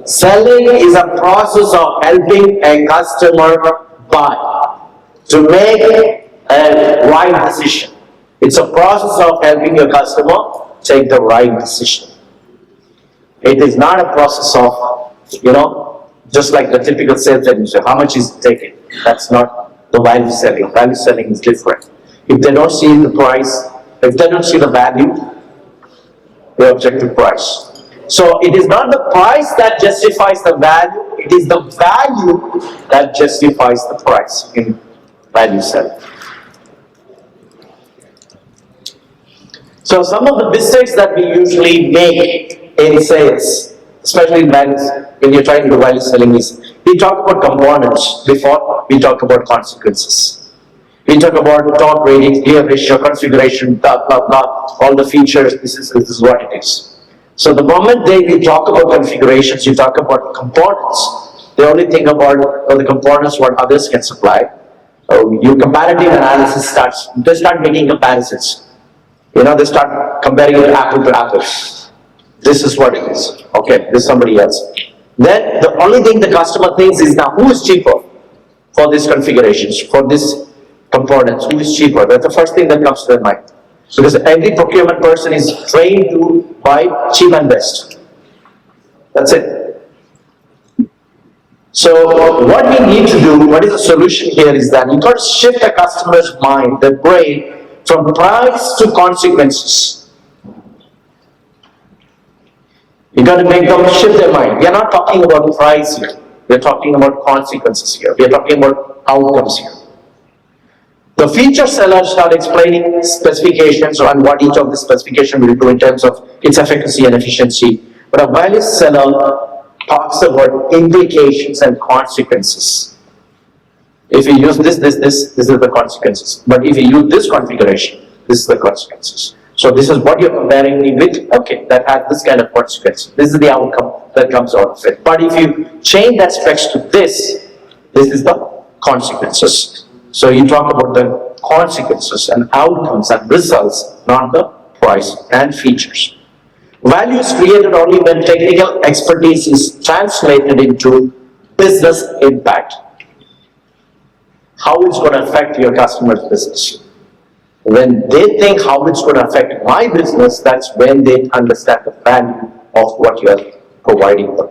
Selling is a process of helping a customer buy, to make a right decision. It's a process of helping your customer take the right decision. It is not a process of, just like the typical sales agency, how much is taken. That's not the value selling. Value selling is different. If they don't see the price, if they don't see the value, they object to price. So it is not the price that justifies the value, it is the value that justifies the price in value selling. So some of the mistakes that we usually make in sales, especially in values, when you're trying to do value selling, is we talk about components before we talk about consequences. We talk about torque rating, gear ratio, configuration, blah, blah, blah, all the features, this is what it is. So the moment we talk about configurations, you talk about components, they only think about the components what others can supply. Your comparative analysis starts, they start making comparisons. They start comparing it apple to apples. This is what it is. Okay, this is somebody else. Then the only thing the customer thinks is now who is cheaper for these configurations, for these components, who is cheaper? That's the first thing that comes to their mind. Because every procurement person is trained to buy cheap and best. That's it. So what we need to do, what is the solution here is that you got to shift the customer's mind, their brain, from price to consequences. You got to make them shift their mind. We are not talking about price here. We are talking about consequences here. We are talking about outcomes here. The feature seller start explaining specifications and what each of the specification will do in terms of its efficacy and efficiency. But a value seller talks about implications and consequences. If you use this is the consequences. But if you use this configuration, this is the consequences. So this is what you're comparing me with. Okay, that has this kind of consequence. This is the outcome that comes out of it. But if you change that specs to this is the consequences. So you talk about the consequences and outcomes and results, not the price and features. Value is created only when technical expertise is translated into business impact. How it's going to affect your customer's business. When they think how it's going to affect my business, that's when they understand the value of what you are providing them.